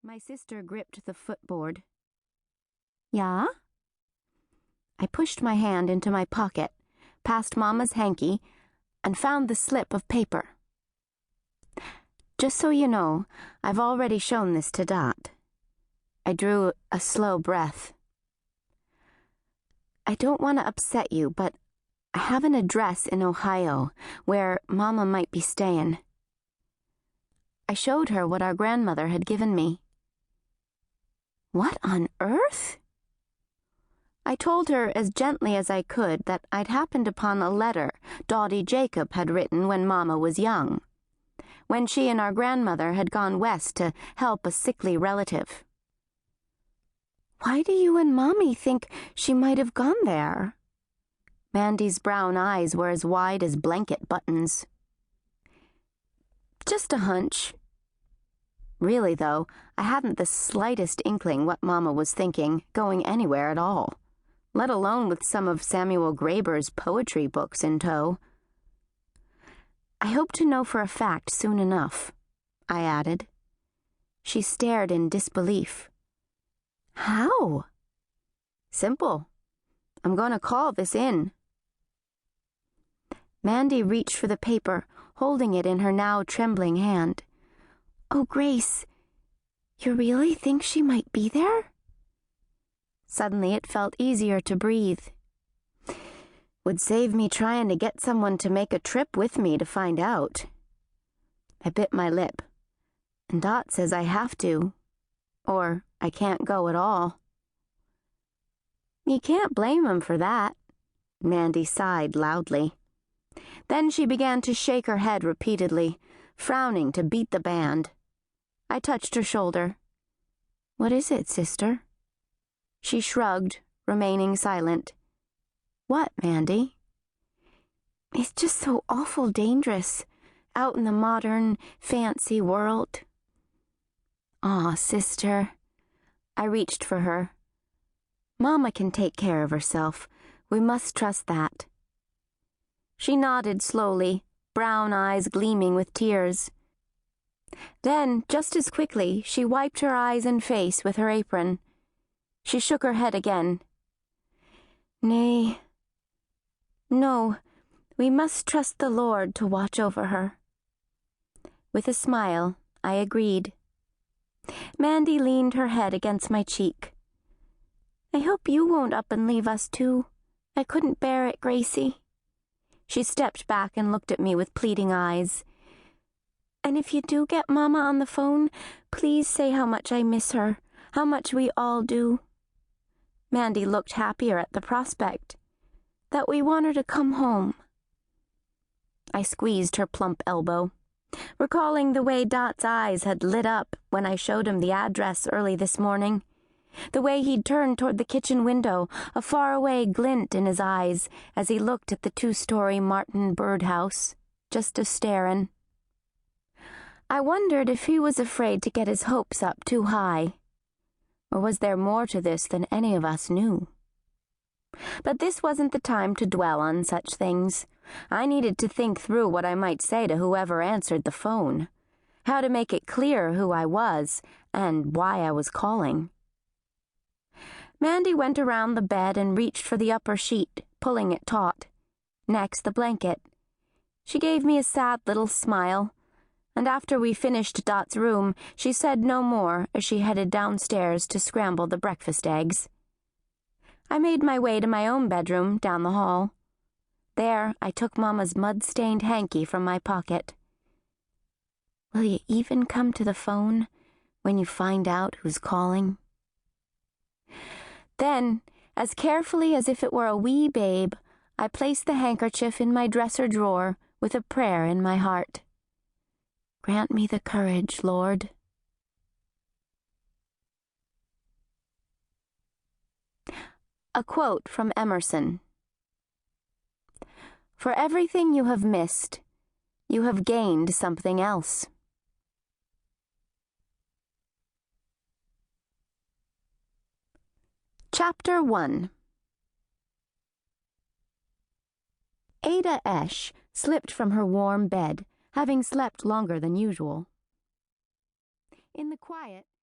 My sister gripped the footboard. "Yeah?" I pushed my hand into my pocket, past Mama's hanky, and found the slip of paper. "Just so you know, I've already shown this to Dot." I drew a slow breath. "I don't want to upset you, but I have an address in Ohio where Mama might be staying." I showed her what our grandmother had given me. "What on earth?" I told her as gently as I could that I'd happened upon a letter Dottie Jacob had written when Mama was young, when she and our grandmother had gone west to help a sickly relative. "Why do you and Mommy think she might have gone there?" Mandy's brown eyes were as wide as blanket buttons. "Just a hunch." Really, though, I hadn't the slightest inkling what Mama was thinking, going anywhere at all, let alone with some of Samuel Graeber's poetry books in tow. "I hope to know for a fact soon enough," I added. She stared in disbelief. "How?" "Simple. I'm going to call this in." Mandy reached for the paper, holding it in her now trembling hand. "Oh, Grace, you really think she might be there?" Suddenly it felt easier to breathe. Would save me trying to get someone to make a trip with me to find out. I bit my lip, and Dot says I have to, or I can't go at all. "You can't blame him for that." Mandy sighed loudly. Then she began to shake her head repeatedly, frowning to beat the band. I touched her shoulder. "What is it, sister?" She shrugged, remaining silent. "What, Mandy?" "It's just so awful dangerous, out in the modern, fancy world." "Aw, sister." I reached for her. "Mama can take care of herself. We must trust that." She nodded slowly, brown eyes gleaming with tears. Then, just as quickly, she wiped her eyes and face with her apron. She shook her head again. "Nay. No, we must trust the Lord to watch over her." With a smile, I agreed. Mandy leaned her head against my cheek. "I hope you won't up and leave us too. I couldn't bear it, Gracie." She stepped back and looked at me with pleading eyes. "And if you do get Mama on the phone, please say how much I miss her, how much we all do." Mandy looked happier at the prospect. "That we want her to come home." I squeezed her plump elbow, recalling the way Dot's eyes had lit up when I showed him the address early this morning, the way he'd turned toward the kitchen window, a faraway glint in his eyes as he looked at the 2-story Martin birdhouse, just a-starin'. I wondered if he was afraid to get his hopes up too high. Or was there more to this than any of us knew? But this wasn't the time to dwell on such things. I needed to think through what I might say to whoever answered the phone, how to make it clear who I was and why I was calling. Mandy went around the bed and reached for the upper sheet, pulling it taut. Next, the blanket. She gave me a sad little smile, and after we finished Dot's room, she said no more as she headed downstairs to scramble the breakfast eggs. I made my way to my own bedroom down the hall. There, I took Mama's mud-stained hanky from my pocket. "Will you even come to the phone when you find out who's calling?" Then, as carefully as if it were a wee babe, I placed the handkerchief in my dresser drawer with a prayer in my heart. "Grant me the courage, Lord." A quote from Emerson. "For everything you have missed, you have gained something else." Chapter 1. Ada Esch slipped from her warm bed, having slept longer than usual. In the quiet,